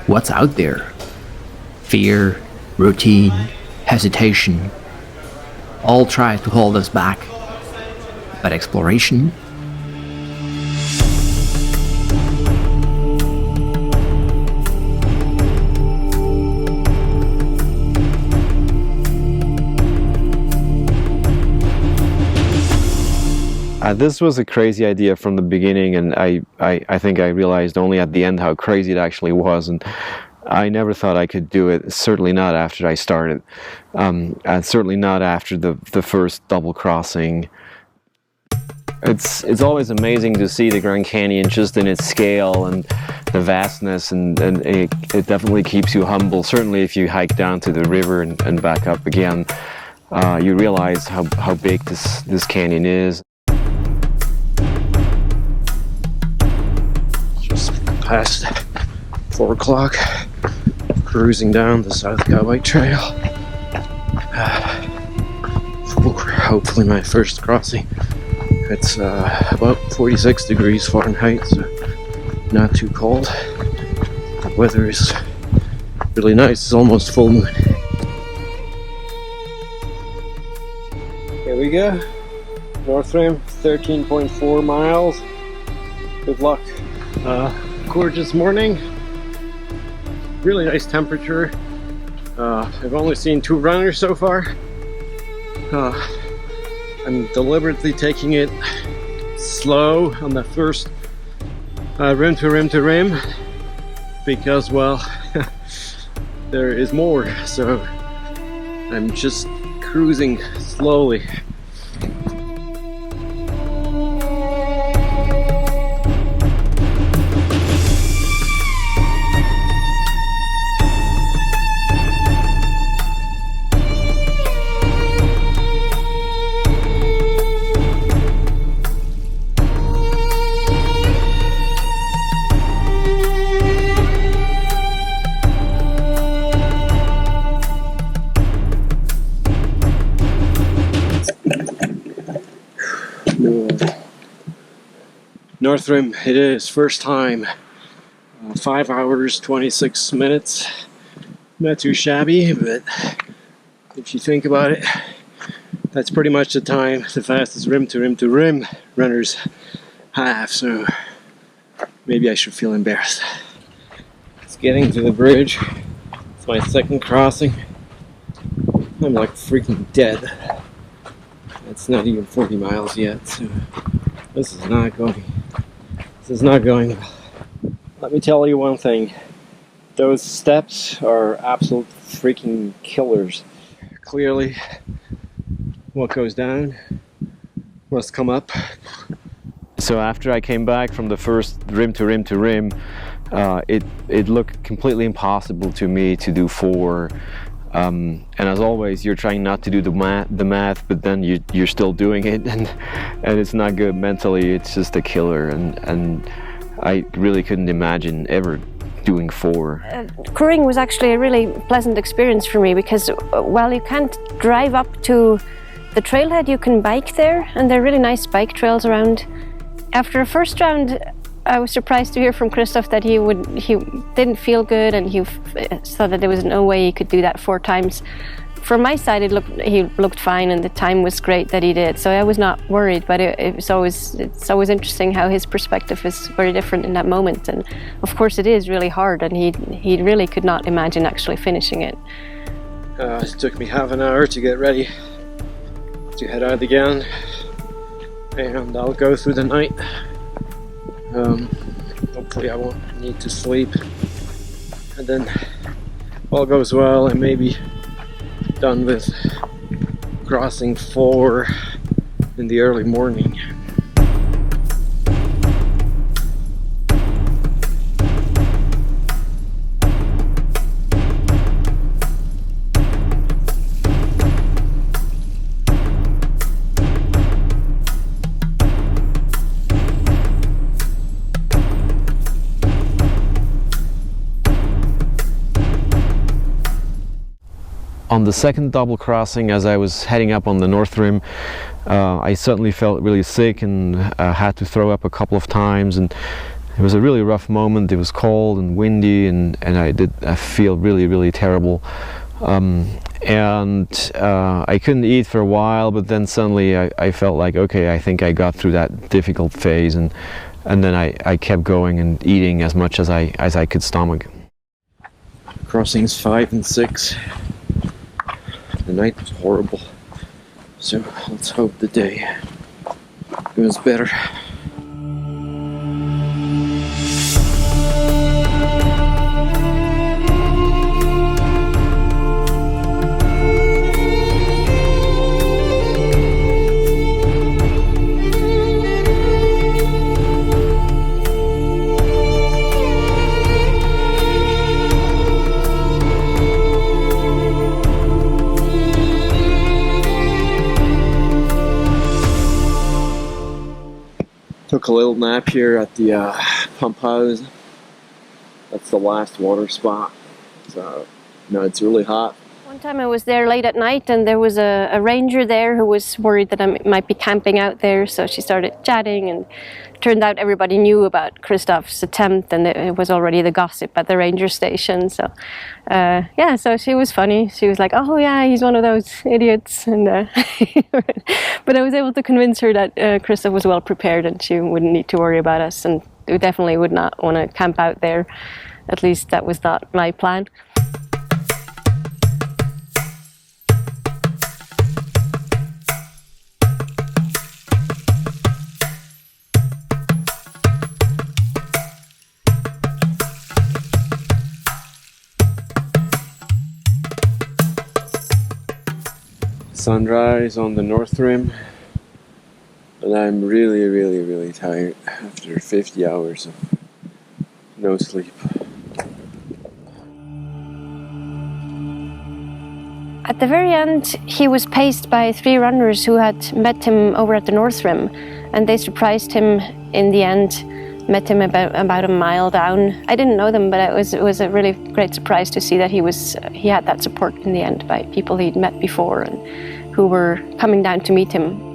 what's out there. Fear, routine, hesitation, all try to hold us back. But exploration? This was a crazy idea from the beginning, and I think I realized only at the end how crazy it actually was, and I never thought I could do it, certainly not after I started, and certainly not after the first double crossing. It's always amazing to see the Grand Canyon just in its scale and the vastness, and it definitely keeps you humble. Certainly if you hike down to the river and back up again, you realize how big this canyon is. Just past 4 o'clock, cruising down the South Cowboy Trail. Hopefully my first crossing. It's about 46 degrees Fahrenheit, so not too cold. The weather is really nice. It's almost full moon. Here we go. North Rim, 13.4 miles. Good luck. Gorgeous morning. Really nice temperature. I've only seen 2 runners so far. I'm deliberately taking it slow on the first rim to rim to rim because, well, there is more, so I'm just cruising slowly. North Rim, it is first time. 5 hours 26 minutes. Not too shabby, but if you think about it, that's pretty much the time the fastest rim to rim runners have, so maybe I should feel embarrassed. It's getting to the bridge. It's my second crossing. I'm like freaking dead. It's not even 40 miles yet, so this is not going well. Let me tell you one thing. Those steps are absolute freaking killers. Clearly, what goes down must come up. So after I came back from the first rim to rim, it looked completely impossible to me to do 4. And as always, you're trying not to do the math, but then you're still doing it, and it's not good mentally. It's just a killer, and I really couldn't imagine ever doing 4. Crewing was actually a really pleasant experience for me because while you can't drive up to the trailhead, you can bike there, and there are really nice bike trails around. After the first round, I was surprised to hear from Christoph that he didn't feel good, and he thought that there was no way he could do that 4 times. From my side, he looked fine, and the time was great that he did. So I was not worried. But it's always interesting how his perspective is very different in that moment. And of course, it is really hard, and he really could not imagine actually finishing it. It took me half an hour to get ready to head out again, and I'll go through the night. Hopefully I won't need to sleep, and then all goes well, I may be done with crossing 4 in the early morning. On the second double crossing, as I was heading up on the North Rim, I suddenly felt really sick and had to throw up a couple of times, and It was a really rough moment. It was cold and windy, and I feel really terrible. I couldn't eat for a while, but then suddenly I felt like, okay, I think I got through that difficult phase, and then I kept going and eating as much as I could stomach. Crossings 5 and 6. The night was horrible, so let's hope the day goes better. Took a little nap here at the pump house. That's the last water spot. So, it's really hot. One time I was there late at night, and there was a ranger there who was worried that I might be camping out there, so she started chatting, and turned out everybody knew about Christoph's attempt, and it was already the gossip at the ranger station. So yeah, so she was funny. She was like, oh yeah, he's one of those idiots, and but I was able to convince her that Christoph was well prepared and she wouldn't need to worry about us, and we definitely would not want to camp out there. At least that was not my plan. Sunrise on the North Rim, and I'm really tired after 50 hours of no sleep. At the very end, he was paced by 3 runners who had met him over at the North Rim, and they surprised him in the end, met him about a mile down. I didn't know them, but it was a really great surprise to see that he had that support in the end by people he'd met before and who were coming down to meet him.